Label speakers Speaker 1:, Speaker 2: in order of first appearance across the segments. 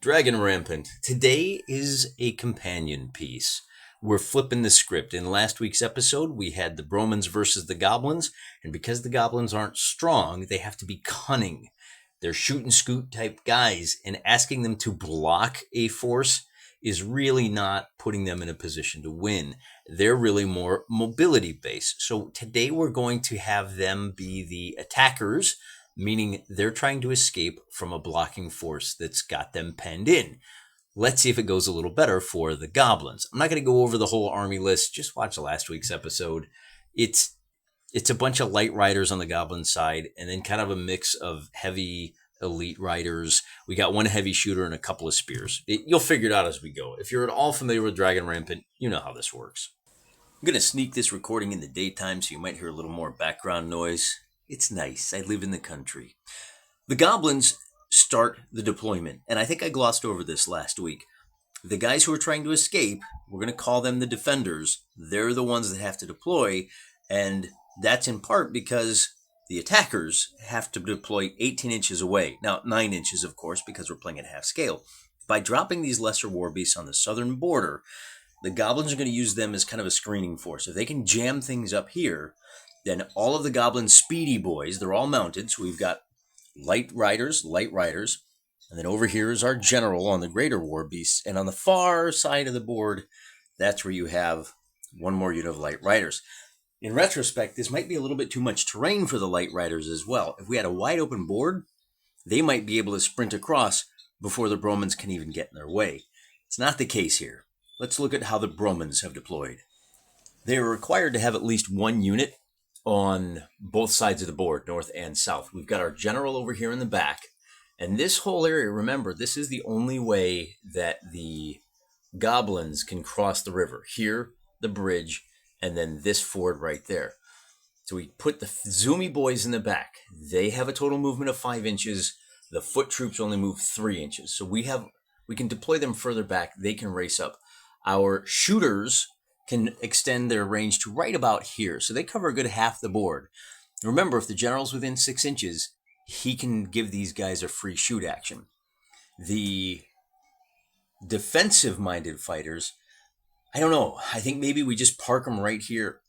Speaker 1: Dragon Rampant. Today is a companion piece. We're flipping the script. In last week's episode, we had the Bromans versus the Goblins, and because the Goblins aren't strong, they have to be cunning. They're shoot and scoot type guys, and asking them to block a force is really not putting them in a position to win. They're really more mobility based. So today we're going to have them be the attackers, meaning they're trying to escape from a blocking force that's got them penned in. Let's see if it goes a little better for the Goblins. I'm not going to go over the whole army list. Just watch last week's episode. It's a bunch of light riders on the Goblin side, and then kind of a mix of heavy elite riders. We got one heavy shooter and a couple of spears. You'll figure it out as we go. If you're at all familiar with Dragon Rampant, you know how this works. I'm going to sneak this recording in the daytime, so you might hear a little more background noise. It's nice. I live in the country. The Goblins start the deployment, and I think I glossed over this last week. The guys who are trying to escape, we're going to call them the defenders. They're the ones that have to deploy, and that's in part because the attackers have to deploy 18 inches away. Now, 9 inches, of course, because we're playing at half scale. By dropping these lesser war beasts on the southern border, the Goblins are going to use them as kind of a screening force. If they can jam things up here, then all of the Goblin speedy boys, they're all mounted. So we've got light riders, and then over here is our general on the greater war beasts. And on the far side of the board, that's where you have one more unit of light riders. In retrospect, this might be a little bit too much terrain for the light riders as well. If we had a wide open board, they might be able to sprint across before the Bromans can even get in their way. It's not the case here. Let's look at how the Bromans have deployed. They are required to have at least one unit on both sides of the board, north and south. We've got our general over here in the back. And this whole area, remember, this is the only way that the Goblins can cross the river. Here, the bridge, and then this ford right there. So we put the zoomy boys in the back. They have a total movement of 5 inches. The foot troops only move 3 inches. So we can deploy them further back. They can race up. Our shooters can extend their range to right about here. So they cover a good half the board. Remember, if the general's within 6 inches, he can give these guys a free shoot action. The defensive-minded fighters, I don't know. I think maybe we just park them right here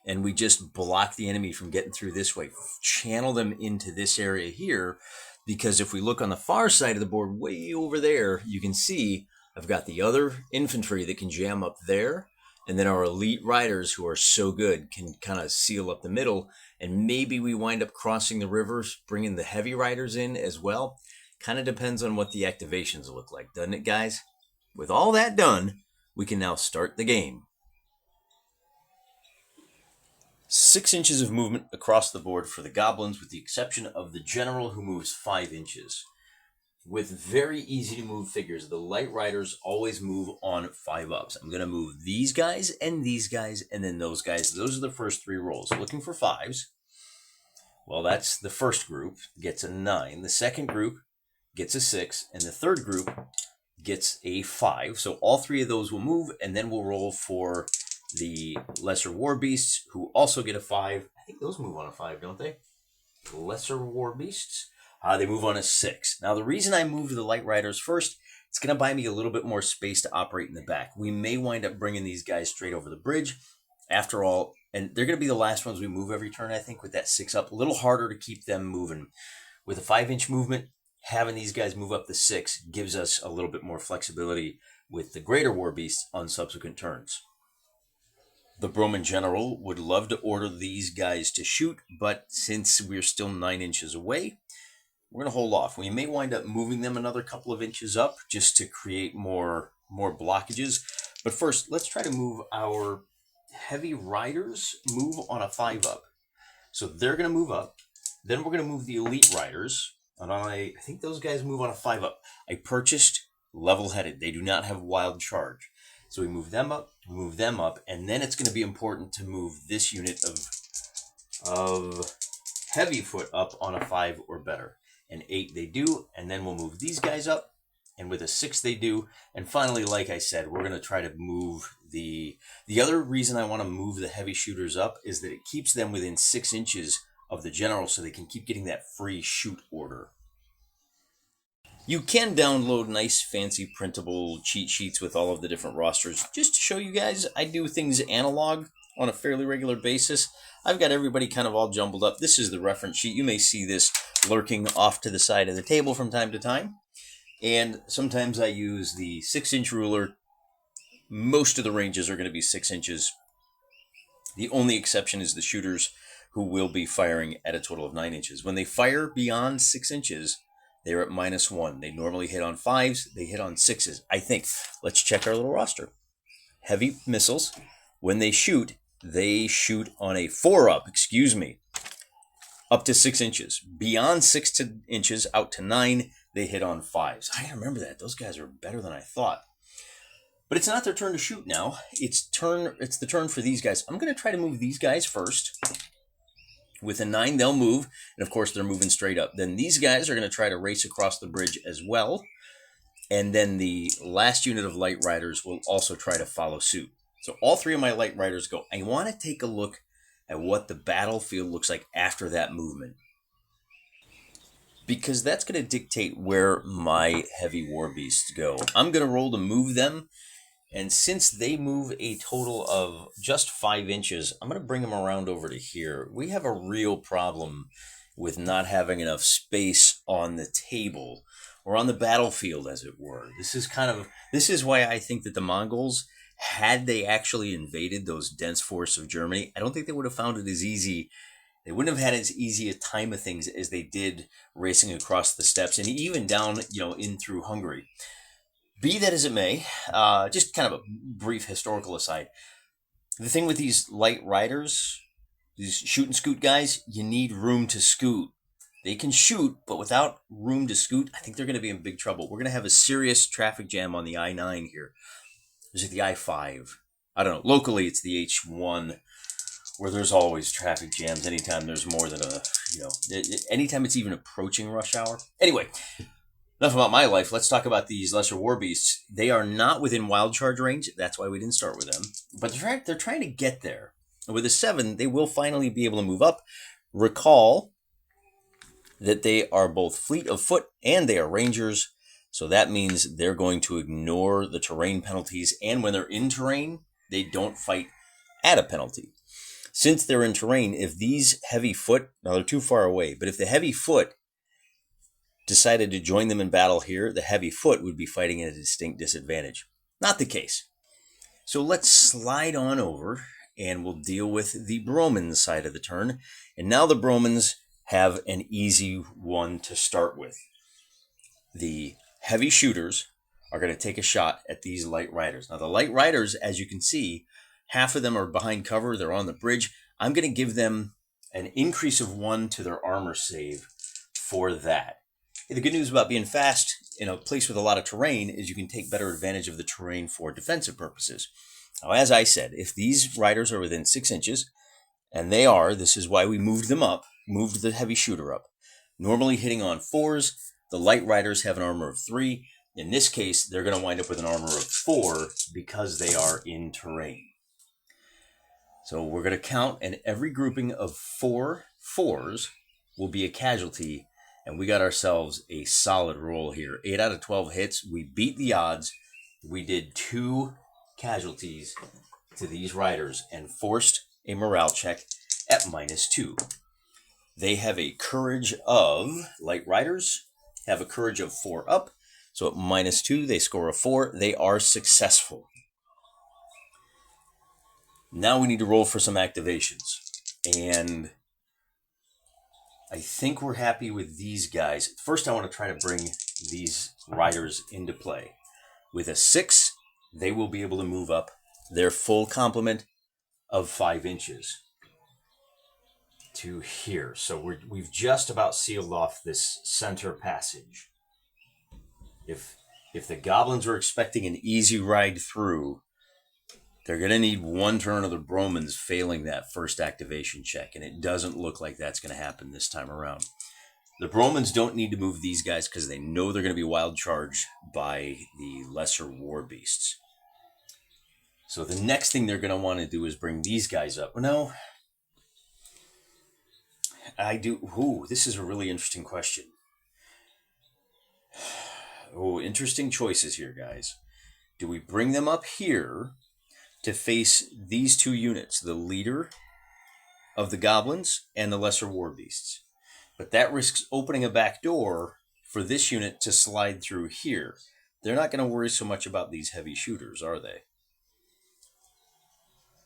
Speaker 1: and we just block the enemy from getting through this way. Channel them into this area here, because if we look on the far side of the board, way over there, you can see I've got the other infantry that can jam up there. And then our elite riders, who are so good, can kind of seal up the middle. And maybe we wind up crossing the rivers, bringing the heavy riders in as well. Kind of depends on what the activations look like, doesn't it, guys? With all that done, we can now start the game. 6 inches of movement across the board for the Goblins, with the exception of the general, who moves 5 inches. With very easy to move figures, the light riders always move on 5-ups. I'm going to move these guys, and then those guys. Those are the first 3 rolls. Looking for 5s. Well, that's the first group, gets a 9. The second group gets a 6, and the third group gets a 5. So all 3 of those will move, and then we'll roll for the lesser war beasts, who also get a 5. I think those move on a 5, don't they? Lesser war beasts. They move on a 6. Now, the reason I moved the light riders first, it's going to buy me a little bit more space to operate in the back. We may wind up bringing these guys straight over the bridge. After all, and they're going to be the last ones we move every turn, I think, with that 6 up. A little harder to keep them moving. With a 5-inch movement, having these guys move up the 6 gives us a little bit more flexibility with the greater war beasts on subsequent turns. The Broman general would love to order these guys to shoot, but since we're still 9 inches away, we're going to hold off. We may wind up moving them another couple of inches up just to create more blockages. But first, let's try to move our heavy riders move on a 5-up. So they're going to move up. Then we're going to move the elite riders. And I think those guys move on a 5-up. I purchased level-headed. They do not have wild charge. So we move them up, and then it's going to be important to move this unit of heavy foot up on a 5 or better. An 8 they do, and then we'll move these guys up, and with a 6 they do. And finally, like I said, we're going to try to move the other reason I want to move the heavy shooters up is that it keeps them within 6 inches of the general, so they can keep getting that free shoot order. You can download nice, fancy, printable cheat sheets with all of the different rosters. Just to show you guys, I do things analog on a fairly regular basis. I've got everybody kind of all jumbled up. This is the reference sheet. You may see this lurking off to the side of the table from time to time. And sometimes I use the 6-inch ruler. Most of the ranges are going to be 6 inches. The only exception is the shooters, who will be firing at a total of 9 inches. When they fire beyond 6 inches, they're at -1. They normally hit on 5s. They hit on 6s, I think. Let's check our little roster. Heavy missiles, when they shoot on a 4-up, up to 6 inches. Beyond 6 inches, out to 9, they hit on 5s. I remember that. Those guys are better than I thought. But it's not their turn to shoot now. It's the turn for these guys. I'm going to try to move these guys first. With a 9, they'll move, and of course they're moving straight up. Then these guys are going to try to race across the bridge as well. And then the last unit of light riders will also try to follow suit. So all 3 of my light riders go. I want to take a look at what the battlefield looks like after that movement, because that's going to dictate where my heavy war beasts go. I'm going to roll to move them. And since they move a total of just 5 inches, I'm going to bring them around over to here. We have a real problem with not having enough space on the table, or on the battlefield, as it were. This is why I think that the Mongols, had they actually invaded those dense forests of Germany, I don't think they would have found it as easy. They wouldn't have had as easy a time of things as they did racing across the steppes and even down, in through Hungary. Be that as it may, just kind of a brief historical aside. The thing with these light riders, these shoot and scoot guys, you need room to scoot. They can shoot, but without room to scoot, I think they're going to be in big trouble. We're going to have a serious traffic jam on the I-9 here. Is it the I-5? I don't know. Locally, it's the H1, where there's always traffic jams anytime there's more than anytime it's even approaching rush hour. Anyway, enough about my life. Let's talk about these lesser war beasts. They are not within wild charge range. That's why we didn't start with them. But they're trying to get there. And with a 7, they will finally be able to move up. Recall that they are both fleet of foot and they are rangers. So that means they're going to ignore the terrain penalties. And when they're in terrain, they don't fight at a penalty. Since they're in terrain, if these heavy foot, now they're too far away, but if the heavy foot decided to join them in battle here, the heavy foot would be fighting at a distinct disadvantage. Not the case. So let's slide on over and we'll deal with the Bromans side of the turn. And now the Bromans have an easy one to start with. The heavy shooters are going to take a shot at these light riders. Now the light riders, as you can see, half of them are behind cover. They're on the bridge. I'm going to give them an increase of 1 to their armor save for that. The good news about being fast in a place with a lot of terrain is you can take better advantage of the terrain for defensive purposes. Now, as I said, if these riders are within 6 inches, and they are, this is why we moved them up, moved the heavy shooter up. Normally hitting on 4s, the light riders have an armor of 3. In this case, they're going to wind up with an armor of 4 because they are in terrain. So we're going to count, and every grouping of 4 4s will be a casualty. And we got ourselves a solid roll here. 8 out of 12 hits. We beat the odds. We did 2 casualties to these riders and forced a morale check at -2. They have a courage of, light riders, have a courage of 4 up. So at -2, they score a 4. They are successful. Now we need to roll for some activations. And I think we're happy with these guys. First, I want to try to bring these riders into play. With a 6, they will be able to move up their full complement of 5 inches to here. So we've just about sealed off this center passage. If the Goblins were expecting an easy ride through, they're going to need 1 turn of the Bromans failing that first activation check, and it doesn't look like that's going to happen this time around. The Bromans don't need to move these guys because they know they're going to be wild charged by the lesser war beasts. So the next thing they're going to want to do is bring these guys up. No, I do. Ooh, this is a really interesting question. Oh, interesting choices here, guys. Do we bring them up here to face these two units, the leader of the goblins and the lesser war beasts? But that risks opening a back door for this unit to slide through here. They're not going to worry so much about these heavy shooters, are they?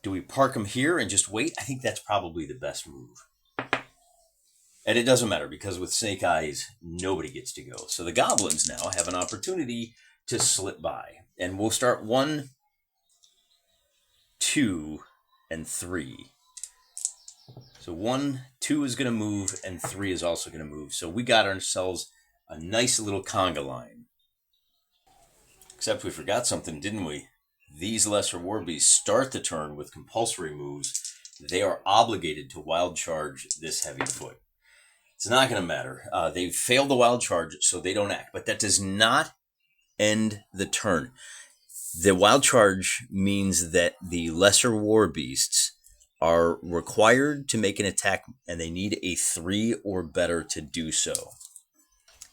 Speaker 1: Do we park them here and just wait? I think that's probably the best move. And it doesn't matter because with Snake Eyes, nobody gets to go. So the goblins now have an opportunity to slip by. And we'll start 1, 2, and 3. So 1, 2 is going to move, and 3 is also going to move. So we got ourselves a nice little conga line. Except we forgot something, didn't we? These lesser war beasts start the turn with compulsory moves. They are obligated to wild charge this heavy foot. It's not going to matter. They've failed the wild charge, so they don't act. But that does not end the turn. The wild charge means that the lesser war beasts are required to make an attack, and they need a 3 or better to do so.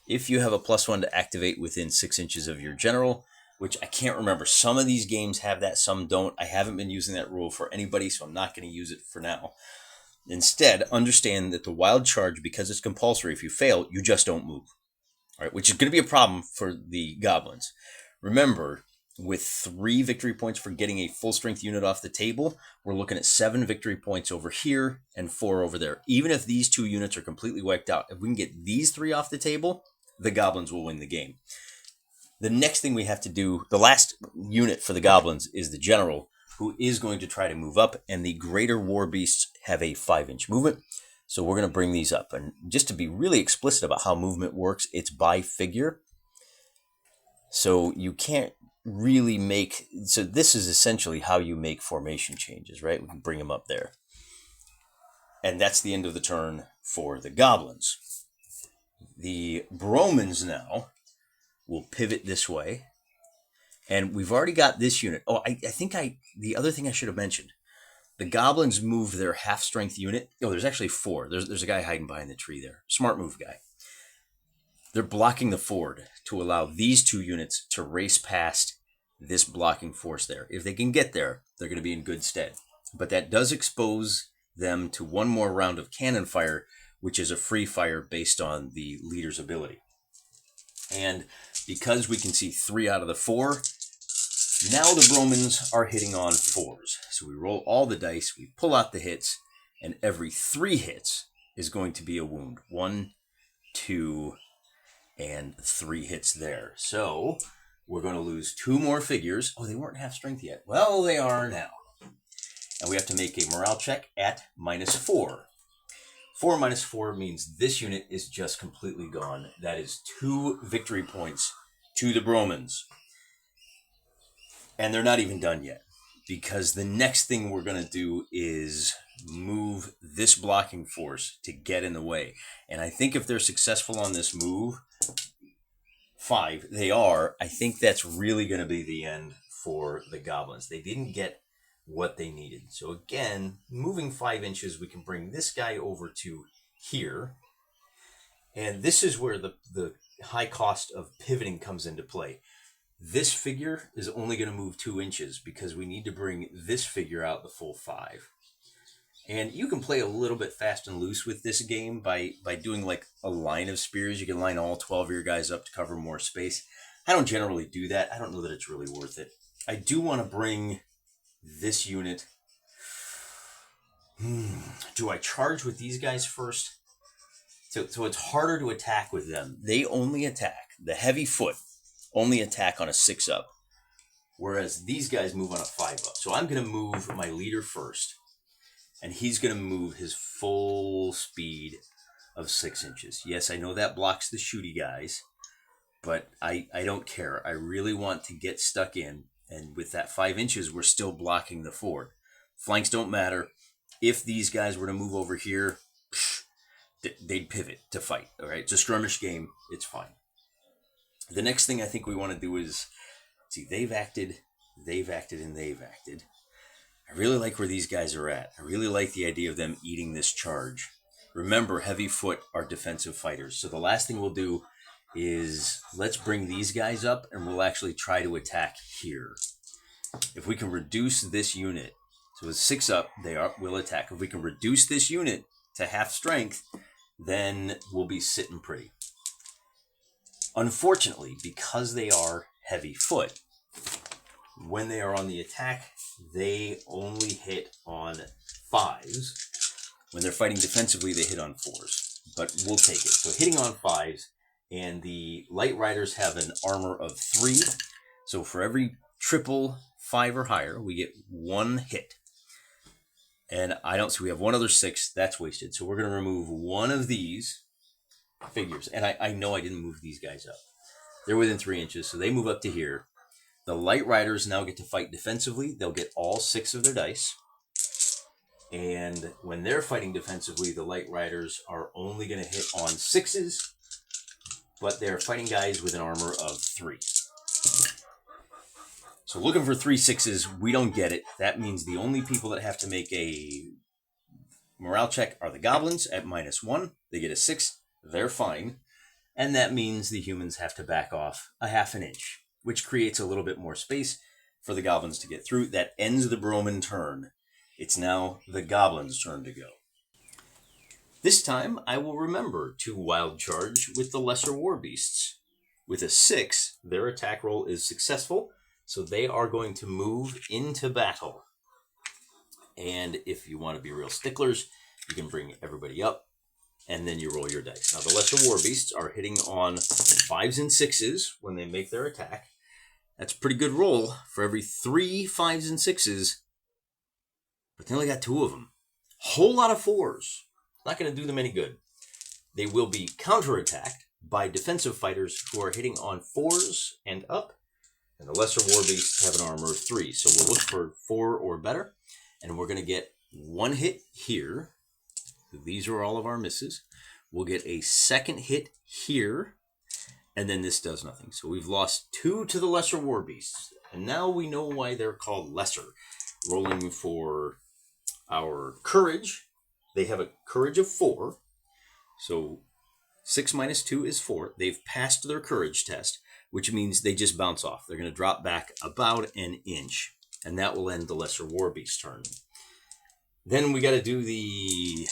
Speaker 1: If you have a +1 to activate within 6 inches of your general, which I can't remember. Some of these games have that, some don't. I haven't been using that rule for anybody, so I'm not going to use it for now. Instead, understand that the wild charge, because it's compulsory, if you fail, you just don't move. All right, which is going to be a problem for the goblins. Remember, with 3 victory points for getting a full strength unit off the table, we're looking at 7 victory points over here and 4 over there. Even if these 2 units are completely wiped out, if we can get these 3 off the table, the goblins will win the game. The next thing we have to do, the last unit for the goblins, is the general, who is going to try to move up, and the greater war beasts have a 5-inch movement. So we're going to bring these up. And just to be really explicit about how movement works, it's by figure. So you can't really make... So this is essentially how you make formation changes, right? We can bring them up there. And that's the end of the turn for the goblins. The Bromans now will pivot this way. And we've already got this unit. Oh, I think the other thing I should have mentioned, the goblins move their half-strength unit. Oh, there's actually 4. There's a guy hiding behind the tree there. Smart move, guy. They're blocking the ford to allow these 2 units to race past this blocking force there. If they can get there, they're going to be in good stead. But that does expose them to 1 more round of cannon fire, which is a free fire based on the leader's ability. And because we can see 3 out of the 4, now the Bromans are hitting on 4s. So we roll all the dice, we pull out the hits, and every 3 hits is going to be a wound. 1, 2, and 3 hits there. So we're going to lose 2 more figures. Oh, they weren't half strength yet. Well, they are now. And we have to make a morale check at -4. 4 minus 4 means this unit is just completely gone. That is 2 victory points to the Bromans. And they're not even done yet, because the next thing we're going to do is move this blocking force to get in the way. And I think if they're successful on this move, 5, they are, I think that's really going to be the end for the goblins. They didn't get what they needed. So again, moving 5 inches, we can bring this guy over to here. And this is where the high cost of pivoting comes into play. This figure is only going to move 2 inches because we need to bring this figure out the full 5. And you can play a little bit fast and loose with this game by doing like a line of spears. You can line all 12 of your guys up to cover more space. I don't generally do that. I don't know that it's really worth it. I do want to bring this unit. Do I charge with these guys first? So it's harder to attack with them. They only attack. The heavy foot only attack on a 6-up, whereas these guys move on a 5-up. So I'm going to move my leader first, and he's going to move his full speed of 6 inches. Yes, I know that blocks the shooty guys, but I don't care. I really want to get stuck in, and with that 5 inches, we're still blocking the ford. Flanks don't matter. If these guys were to move over here, they'd pivot to fight. All right, it's a skirmish game. It's fine. The next thing I think we want to do is, see, they've acted, and they've acted. I really like where these guys are at. I really like the idea of them eating this charge. Remember, heavy foot are defensive fighters. So the last thing we'll do is let's bring these guys up and we'll actually try to attack here. If we can reduce this unit, so with 6 up, will attack. If we can reduce this unit to half strength, then we'll be sitting pretty. Unfortunately, because they are heavy foot, when they are on the attack, they only hit on 5s. When they're fighting defensively, they hit on 4s. But we'll take it. So hitting on 5s, and the light riders have an armor of 3. So for every triple 5 or higher, we get 1 hit. And I don't see, we have one other 6, that's wasted. So we're going to remove one of these figures. And I know I didn't move these guys up. They're within 3 inches, so they move up to here. The light riders now get to fight defensively. They'll get all 6 of their dice. And when they're fighting defensively, the light riders are only going to hit on 6s, but they're fighting guys with an armor of 3. So looking for 3 6s, we don't get it. That means the only people that have to make a morale check are the goblins at -1. They get a 6. They're fine. And that means the humans have to back off a half an inch, which creates a little bit more space for the goblins to get through. That ends the Broman turn. It's now the goblins' turn to go. This time, I will remember to wild charge with the lesser war beasts. With a 6, their attack roll is successful, so they are going to move into battle. And if you want to be real sticklers, you can bring everybody up, and then you roll your dice. Now, the lesser war beasts are hitting on 5s and 6s when they make their attack. That's a pretty good roll for every 3 5s and 6s, but they only got 2 of them. Whole lot of 4s. Not going to do them any good. They will be counterattacked by defensive fighters who are hitting on 4s and up, and the lesser war beasts have an armor of 3. So we'll look for 4 or better, and we're going to get 1 hit here. These are all of our misses. We'll get a 2nd hit here, and then this does nothing. So we've lost 2 to the lesser war beasts, and now we know why they're called lesser. Rolling for our courage, they have a courage of 4, so 6 minus 2 is 4. They've passed their courage test, which means they just bounce off. They're going to drop back about an inch, and that will end the lesser war beast turn. Then we got to do the...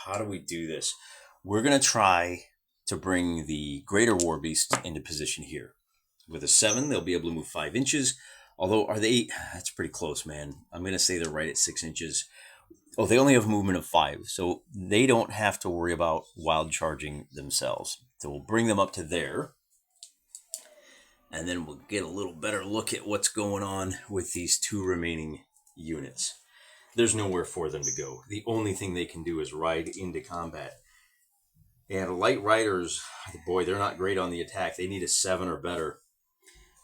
Speaker 1: how do we do this? We're going to try to bring the greater war beasts into position here. With a 7, they'll be able to move 5 inches. Although, are they... That's pretty close, man. I'm going to say they're right at 6 inches. Oh, they only have a movement of 5, so they don't have to worry about wild charging themselves. So we'll bring them up to there, and then we'll get a little better look at what's going on with these 2 remaining units. There's nowhere for them to go. The only thing they can do is ride into combat. And light riders, boy, they're not great on the attack. They need a 7 or better.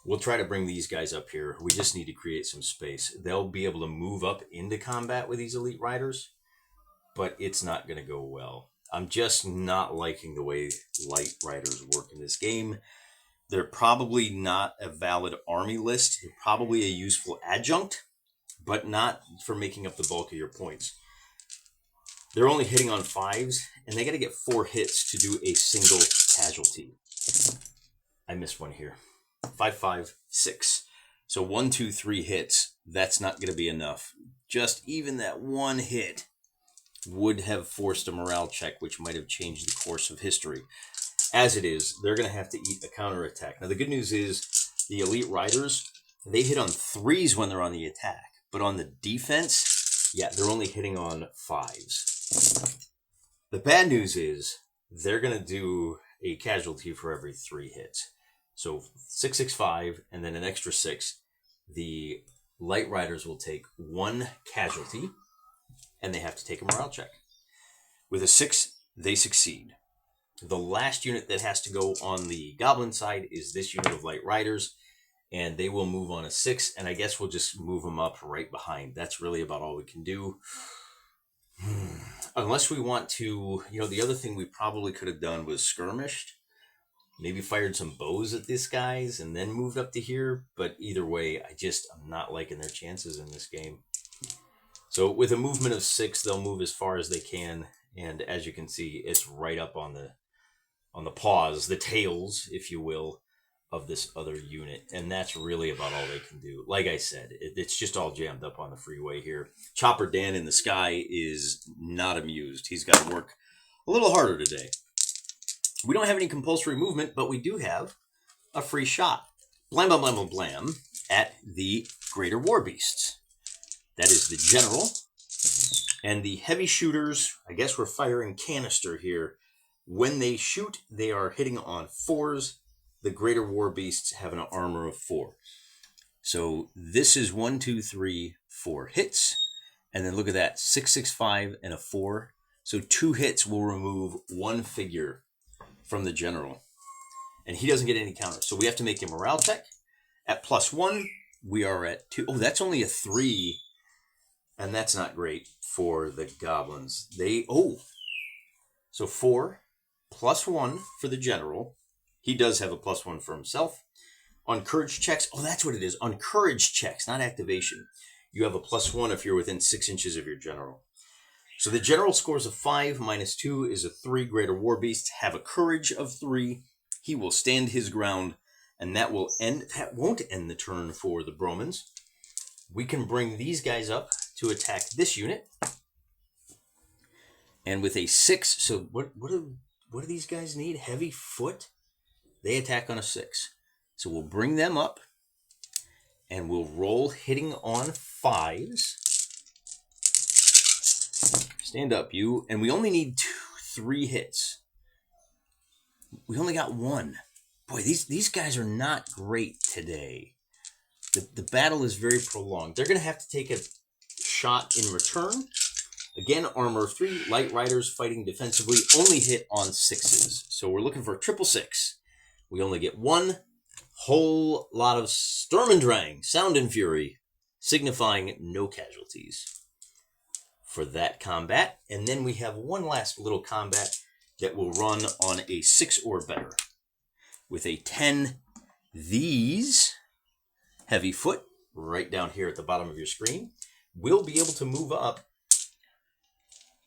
Speaker 1: We'll try to bring these guys up here. We just need to create some space. They'll be able to move up into combat with these elite riders, but it's not going to go well. I'm just not liking the way light riders work in this game. They're probably not a valid army list. They're probably a useful adjunct, but not for making up the bulk of your points. They're only hitting on 5s, and they got to get 4 hits to do a single casualty. I missed one here. 5, 5, 6. So 1, 2, 3 hits. That's not going to be enough. Just even that 1 hit would have forced a morale check, which might have changed the course of history. As it is, they're going to have to eat a counterattack. Now, the good news is the elite riders, they hit on 3s when they're on the attack. But on the defense, yeah, they're only hitting on 5s. The bad news is they're going to do a casualty for every 3 hits. So 6, 6, 5, and then an extra 6. The light riders will take 1 casualty, and they have to take a morale check. With a 6, they succeed. The last unit that has to go on the goblin side is this unit of light riders, and they will move on a 6, and I guess we'll just move them up right behind. That's really about all we can do. Unless we want to, the other thing we probably could have done was skirmished. Maybe fired some bows at these guys and then moved up to here. But either way, I'm not liking their chances in this game. So with a movement of 6, they'll move as far as they can. And as you can see, it's right up on on the paws, the tails, if you will, of this other unit. And that's really about all they can do. Like I said, it's just all jammed up on the freeway here. Chopper Dan in the sky is not amused. He's got to work a little harder today. We don't have any compulsory movement, but we do have a free shot. Blam, blam, blam, blam, blam, at the Greater War Beasts. That is the general. And the heavy shooters, I guess we're firing canister here. When they shoot, they are hitting on 4s. The Greater War Beasts have an armor of 4. So this is 1, 2, 3, 4 hits. And then look at that, 6, 6, 5, and a 4. So 2 hits will remove 1 figure from the general. And he doesn't get any counters. So we have to make a morale check. At +1, we are at 2. Oh, that's only a 3. And that's not great for the goblins. So 4 +1 for the general. He does have a +1 for himself. On courage checks, that's what it is. On courage checks, not activation, you have a +1 if you're within 6 inches of your general. So the general scores a 5, -2 is a 3. Greater War Beasts have a courage of 3. He will stand his ground, and that won't end the turn for the Bromans. We can bring these guys up to attack this unit. And with a 6, so what do these guys need? Heavy foot? They attack on a 6. So we'll bring them up, and we'll roll hitting on 5s. Stand up, you. And we only need 3 hits. We only got 1. Boy, these guys are not great today. The battle is very prolonged. They're going to have to take a shot in return. Again, armor of 3. Light riders fighting defensively only hit on 6s. So we're looking for a 666. We only get 1. Whole lot of Storm and Drang, Sound and Fury, signifying no casualties for that combat. And then we have one last little combat that will run on a 6 or better. With a 10, these heavy foot, right down here at the bottom of your screen, will be able to move up.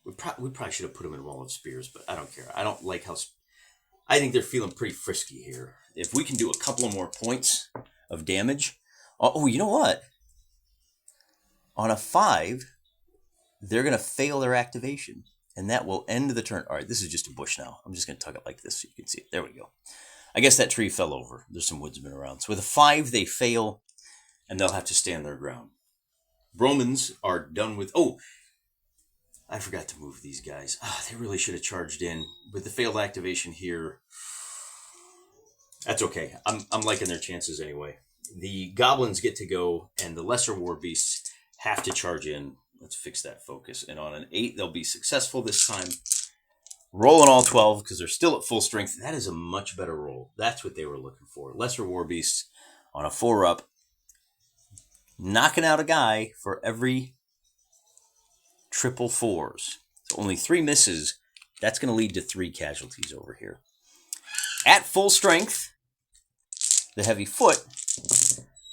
Speaker 1: We probably should have put them in Wall of Spears, but I don't care. I don't like how... I think they're feeling pretty frisky here. If we can do a couple of more points of damage... Oh, you know what? On a 5, they're going to fail their activation, and that will end the turn. All right, this is just a bush now. I'm just going to tug it like this so you can see it. There we go. I guess that tree fell over. There's some woodsmen around. So with a 5, they fail, and they'll have to stand their ground. Bromans are done with... Oh, I forgot to move these guys. They really should have charged in. With the failed activation here, that's okay. I'm liking their chances anyway. The goblins get to go, and the lesser war beasts have to charge in. Let's fix that focus. And on an 8, they'll be successful this time. Rolling all 12 because they're still at full strength. That is a much better roll. That's what they were looking for. Lesser war beasts on a 4-up, knocking out a guy for every triple 4s. So only 3 misses. That's going to lead to 3 casualties over here. At full strength, the heavy foot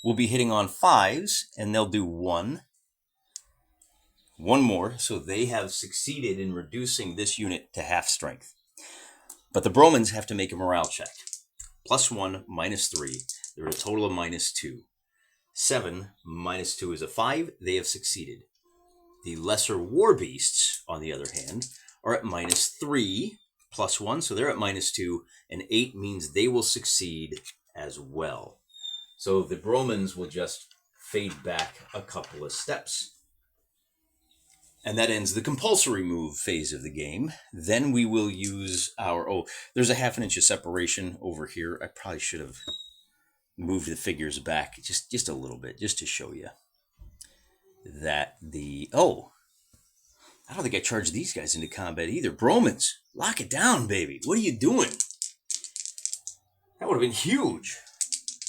Speaker 1: will be hitting on 5s, and they'll do 1 more. So they have succeeded in reducing this unit to half strength. But the Bromans have to make a morale check. +1, -3. They're a total of -2. 7 -2 is a 5. They have succeeded. The lesser war beasts, on the other hand, are at -3 +1, so they're at -2, and 8 means they will succeed as well. So the Bromans will just fade back a couple of steps. And that ends the compulsory move phase of the game. Then we will use our... Oh, there's a ½ inch of separation over here. I probably should have moved the figures back just a little bit, just to show you that the... Oh, I don't think I charged these guys into combat either. Bromans, lock it down, baby. What are you doing? That would have been huge.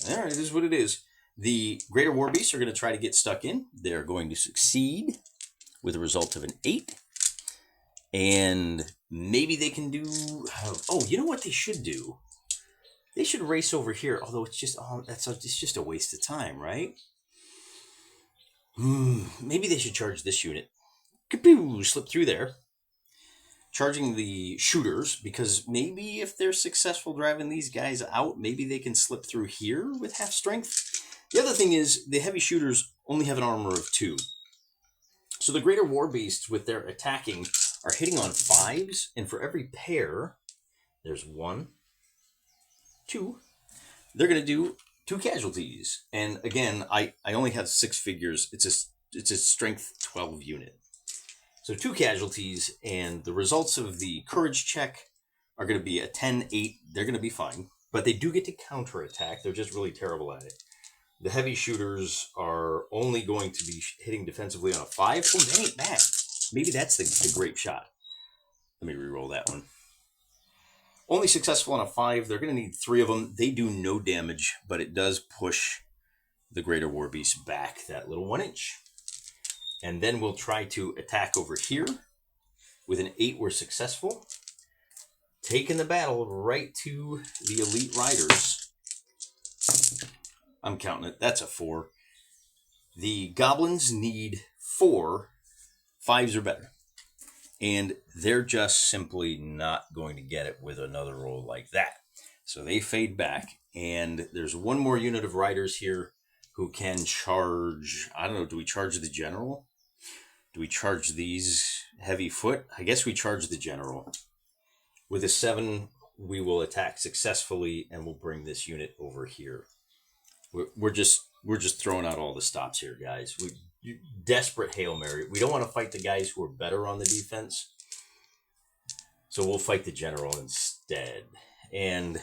Speaker 1: All right, it is what it is. The Greater War Beasts are going to try to get stuck in. They're going to succeed with a result of an 8. And maybe they can do... Oh, you know what they should do? They should race over here, although it's just... it's just a waste of time, right? Maybe they should charge this unit. Slip through there. charging the shooters, because maybe if they're successful driving these guys out, maybe they can slip through here with half strength. The other thing is the heavy shooters only have an armor of 2. So the greater war beasts with their attacking are hitting on 5s, and for every pair, there's 1, 2. They're going to do 2 casualties. And again, I only have 6 figures. It's a strength 12 unit. So 2 casualties, and the results of the courage check are going to be a 10, 8. They're going to be fine, but they do get to counterattack. They're just really terrible at it. The heavy shooters are only going to be hitting defensively on a 5. Oh, that ain't bad. Maybe that's the grape shot. Let me re-roll that one. Only successful on a 5. They're going to need 3 of them. They do no damage, but it does push the greater war beast back that little 1 inch. And then we'll try to attack over here. With an 8, we're successful. Taking the battle right to the elite riders. I'm counting it. That's a 4. The goblins need 4. 5s or better. And they're just simply not going to get it with another roll like that. So they fade back. And there's 1 more unit of riders here who can charge. I don't know. Do we charge the general? Do we charge these heavy foot? I guess we charge the general. With a 7, we will attack successfully, and we'll bring this unit over here. We're just throwing out all the stops here, guys. Desperate Hail Mary. We don't want to fight the guys who are better on the defense, so we'll fight the general instead. And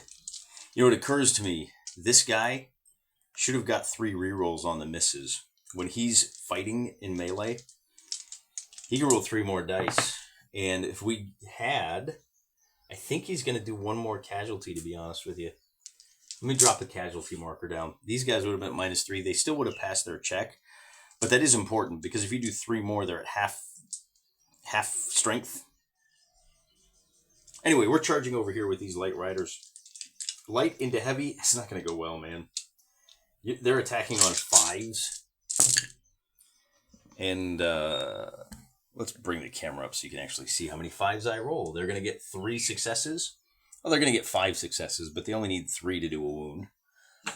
Speaker 1: you know, it occurs to me, this guy should have got 3 rerolls on the misses. When he's fighting in melee, he can roll 3 more dice. And if we had, I think he's going to do 1 more casualty, to be honest with you. Let me drop the casualty marker down. These guys would have been at -3. They still would have passed their check. But that is important, because if you do 3 more, they're at half strength. Anyway, we're charging over here with these light riders. Light into heavy, it's not going to go well, man. They're attacking on 5s. And let's bring the camera up so you can actually see how many 5s I roll. They're going to get 3 successes. Well, they're going to get 5 successes, but they only need 3 to do a wound.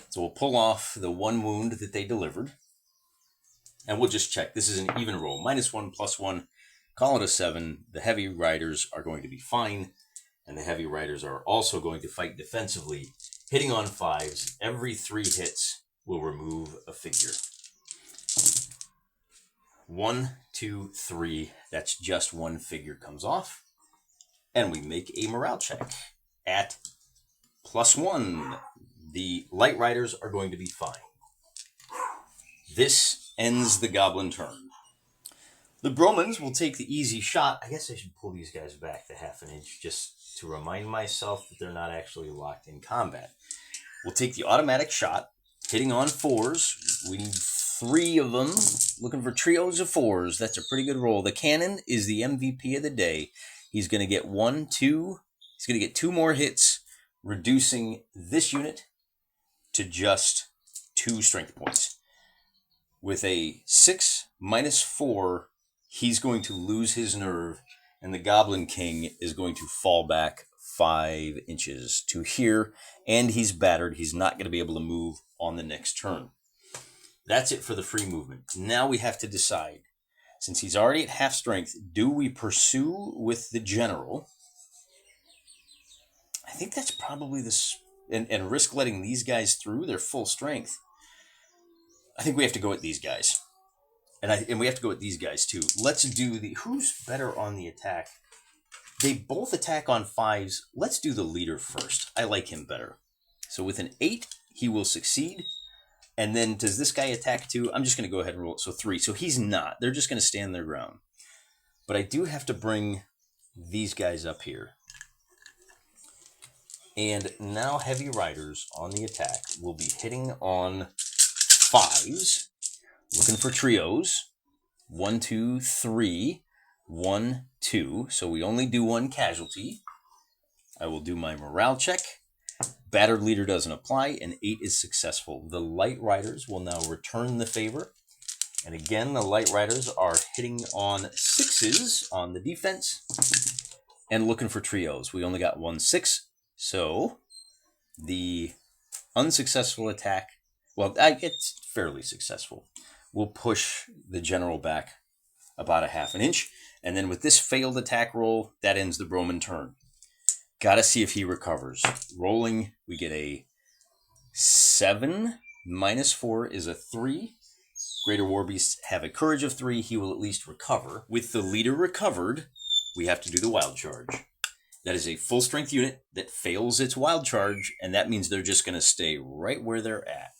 Speaker 1: So we'll pull off the 1 wound that they delivered. And we'll just check. This is an even roll. -1, +1. Call it a 7. The heavy riders are going to be fine. And the heavy riders are also going to fight defensively. Hitting on 5s. Every 3 hits will remove a figure. 1, 2, 3. That's just 1 figure comes off. And we make a morale check at +1. The light riders are going to be fine. This ends the goblin turn. The Bromans will take the easy shot. I guess I should pull these guys back to ½ an inch just to remind myself that they're not actually locked in combat. We'll take the automatic shot, hitting on 4s. We need 3 of them. Looking for trios of 4s. That's a pretty good roll. The cannon is the MVP of the day. He's going to get 1, 2. He's going to get 2 more hits, reducing this unit to just 2 strength points. With a 6 -4, he's going to lose his nerve, and the Goblin King is going to fall back 5 inches to here, and he's battered. He's not going to be able to move on the next turn. That's it for the free movement. Now we have to decide, since he's already at half strength, do we pursue with the general? I think that's probably this, and risk letting these guys through. They're full strength. I think we have to go at these guys. And we have to go at these guys too. Let's do the, who's better on the attack? They both attack on 5s. Let's do the leader first. I like him better. So with an 8, he will succeed. And then does this guy attack too? I'm just going to go ahead and roll it. So 3. So he's not. They're just going to stand their ground. But I do have to bring these guys up here. And now heavy riders on the attack will be hitting on 5s. Looking for trios. 1, 2, 3. 1, 2. So we only do 1 casualty. I will do my morale check. Battered leader doesn't apply, and 8 is successful. The light riders will now return the favor. And again, the light riders are hitting on 6s on the defense. and looking for trios. We only got 1-6, so the unsuccessful attack, well, it's fairly successful. We'll push the general back about a half an inch, and then with this failed attack roll, that ends the Broman turn. Gotta see if he recovers. Rolling, we get a 7, -4 is a 3. Greater Warbeasts have a courage of 3. He will at least recover. With the leader recovered, we have to do the wild charge. That is a full strength unit that fails its wild charge, and that means they're just going to stay right where they're at.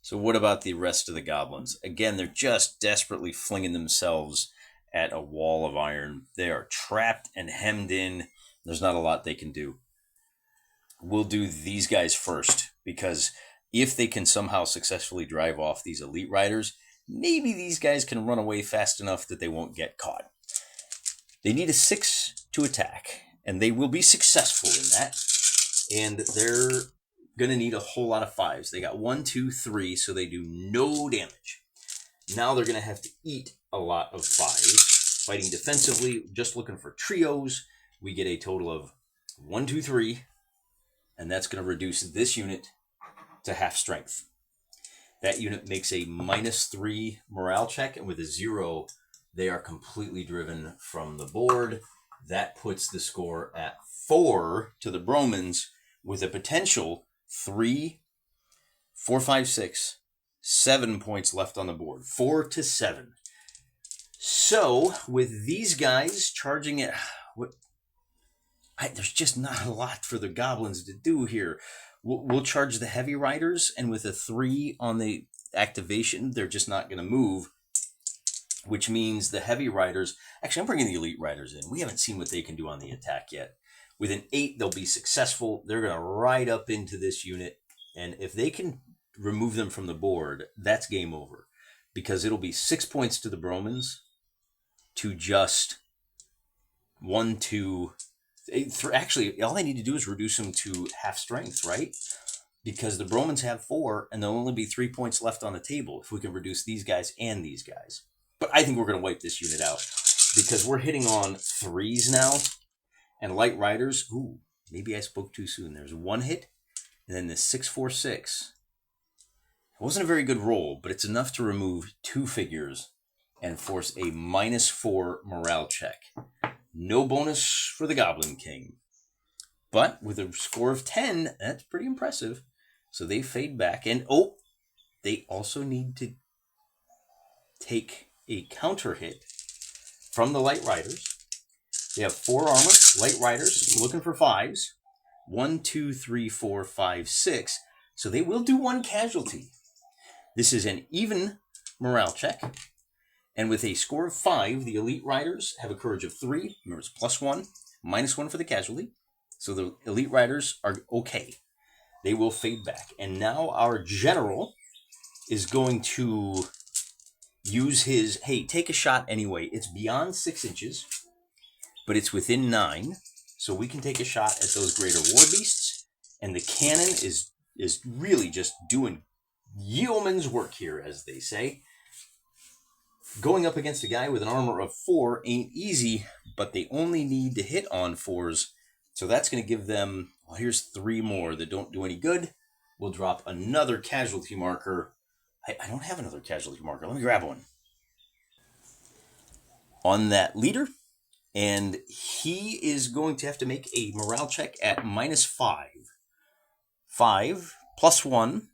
Speaker 1: So what about the rest of the goblins? Again, they're just desperately flinging themselves at a wall of iron. They are trapped and hemmed in. There's not a lot they can do. We'll do these guys first, because if they can somehow successfully drive off these elite riders, maybe these guys can run away fast enough that they won't get caught. They need a 6 to attack, and they will be successful in that. And they're going to need a whole lot of 5s. They got 1, 2, 3, so they do no damage. Now they're going to have to eat a lot of 5s. Fighting defensively, just looking for trios, we get a total of 1, 2, 3, and that's going to reduce this unit to half strength. That unit makes a -3 morale check, and with a 0, they are completely driven from the board. That puts the score at 4 to the Bromans, with a potential 3, 4, 5, 6, 7 points left on the board. 4 to 7. So, with these guys charging it, there's just not a lot for the goblins to do here. We'll charge the heavy riders, and with a 3 on the activation, they're just not going to move, which means the heavy riders... Actually, I'm bringing the elite riders in. We haven't seen what they can do on the attack yet. With an 8, they'll be successful. They're going to ride up into this unit, and if they can remove them from the board, that's game over, because it'll be 6 points to the Bromans to just 1, 2... Actually, all they need to do is reduce them to half strength, right? Because the Bromans have 4, and there'll only be 3 points left on the table if we can reduce these guys and these guys. But I think we're going to wipe this unit out, because we're hitting on 3s now, and light riders, ooh, maybe I spoke too soon. There's 1 hit, and then the 6, 4, 6. It wasn't a very good roll, but it's enough to remove 2 figures and force a -4 morale check. No bonus for the Goblin King. But with a score of 10, that's pretty impressive. So they fade back. And, they also need to take a counter hit from the Light Riders. They have 4 armor, Light Riders, looking for 5s. 1, 2, 3, 4, 5, 6. So they will do 1 casualty. This is an even morale check. And with a score of 5, the Elite Riders have a courage of 3. Remember, it's +1, -1 for the casualty. So the Elite Riders are okay. They will fade back. And now our General is going to use his, hey, take a shot anyway. It's beyond 6 inches, but it's within 9. So we can take a shot at those Greater Warbeasts. And the cannon is really just doing yeoman's work here, as they say. Going up against a guy with an armor of 4 ain't easy, but they only need to hit on 4s. So that's going to give them, well, here's 3 more that don't do any good. We'll drop another casualty marker. I don't have another casualty marker. Let me grab one. On that leader, and he is going to have to make a morale check at -5. 5 +1.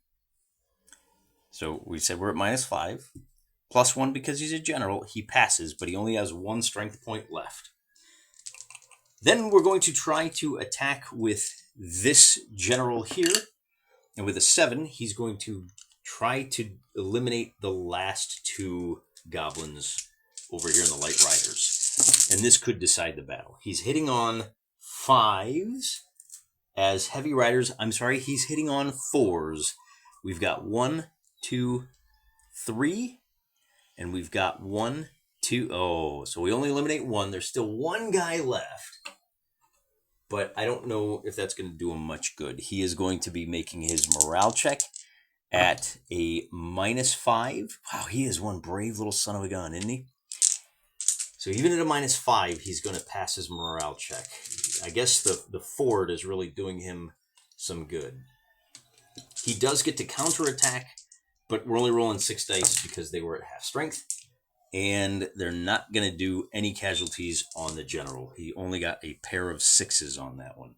Speaker 1: So we said we're at -5. +1 because he's a general. He passes, but he only has 1 strength point left. Then we're going to try to attack with this general here. And with a 7, he's going to try to eliminate the last 2 goblins over here in the Light Riders. And this could decide the battle. He's hitting on 5s as heavy riders. I'm sorry, he's hitting on 4s. We've got 1, 2, 3. And we've got 1, 2, so we only eliminate 1. There's still 1 guy left. But I don't know if that's going to do him much good. He is going to be making his morale check at a -5. Wow, he is one brave little son of a gun, isn't he? So even at a -5, he's going to pass his morale check. I guess the Ford is really doing him some good. He does get to counterattack, but we're only rolling 6 dice because they were at half strength. And they're not going to do any casualties on the general. He only got a pair of 6s on that one.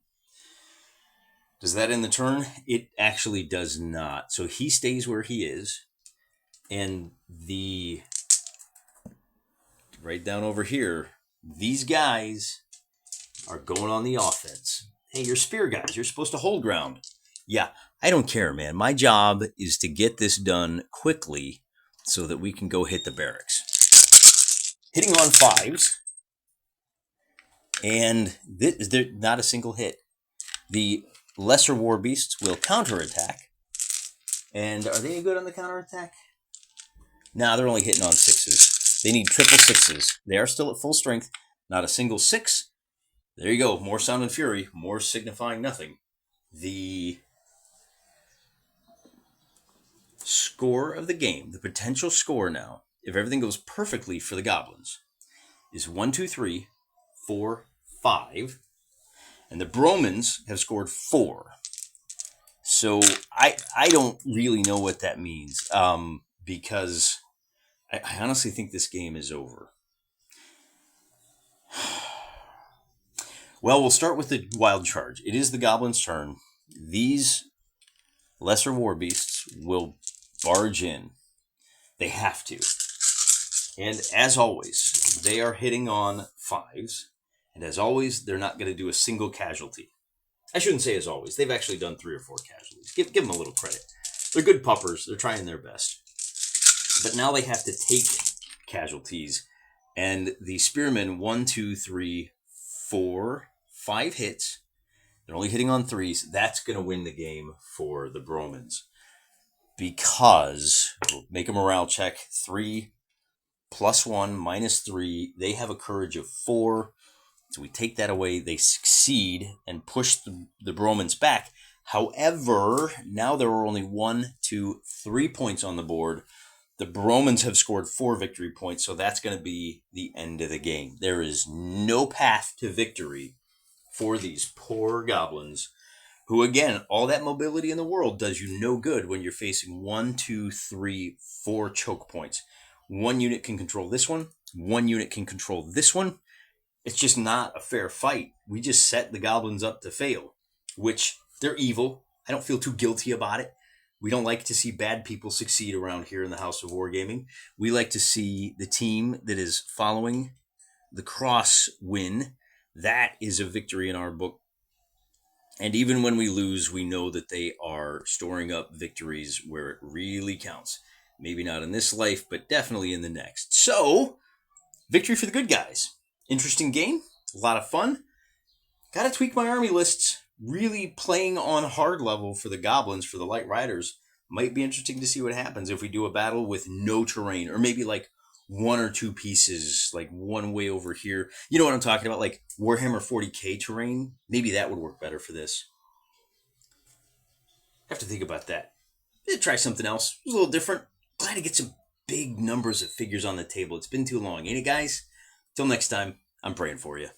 Speaker 1: Does that end the turn? It actually does not. So he stays where he is. And right down over here, these guys are going on the offense. Hey, you're spear guys. You're supposed to hold ground. Yeah, I don't care, man. My job is to get this done quickly so that we can go hit the barracks. Hitting on 5s. And they're not a single hit. The lesser war beasts will counterattack. And are they any good on the counterattack? Nah, they're only hitting on 6s. They need triple 6s. They are still at full strength. Not a single 6. There you go. More sound and fury. More signifying nothing. The score of the game, the potential score now, if everything goes perfectly for the Goblins, is 1, 2, 3, 4, 5. And the Bromans have scored 4. So I don't really know what that means because I honestly think this game is over. Well, we'll start with the wild charge. It is the Goblins' turn. These lesser war beasts will barge in. They have to. And as always, they are hitting on 5s. And as always, they're not going to do a single casualty. I shouldn't say as always. They've actually done 3 or 4 casualties. Give them a little credit. They're good puppers. They're trying their best. But now they have to take casualties. And the spearmen, 1, 2, 3, 4, 5 hits. They're only hitting on 3s. That's going to win the game for the Bromans. Because, we'll make a morale check, 3 + 1 -3. They have a courage of 4. So we take that away. They succeed and push the Bromans back. However, now there are only 1, 2, 3 points on the board. The Bromans have scored 4 victory points, so that's going to be the end of the game. There is no path to victory for these poor Goblins, who, again, all that mobility in the world does you no good when you're facing 1, 2, 3, 4 choke points. 1 unit can control this one. 1 unit can control this one. It's just not a fair fight. We just set the Goblins up to fail, which they're evil. I don't feel too guilty about it. We don't like to see bad people succeed around here in the House of Wargaming. We like to see the team that is following the cross win. That is a victory in our book. And even when we lose, we know that they are storing up victories where it really counts. Maybe not in this life, but definitely in the next. So, victory for the good guys. Interesting game. A lot of fun. Got to tweak my army lists. Really playing on hard level for the Goblins, for the Light Riders. Might be interesting to see what happens if we do a battle with no terrain. Or maybe like 1 or 2 pieces, like one way over here. You know what I'm talking about? Like Warhammer 40k terrain. Maybe that would work better for this. Have to think about that. Try something else. It was a little different. Glad to get some big numbers of figures on the table. It's been too long, ain't it, guys? Till next time, I'm praying for you.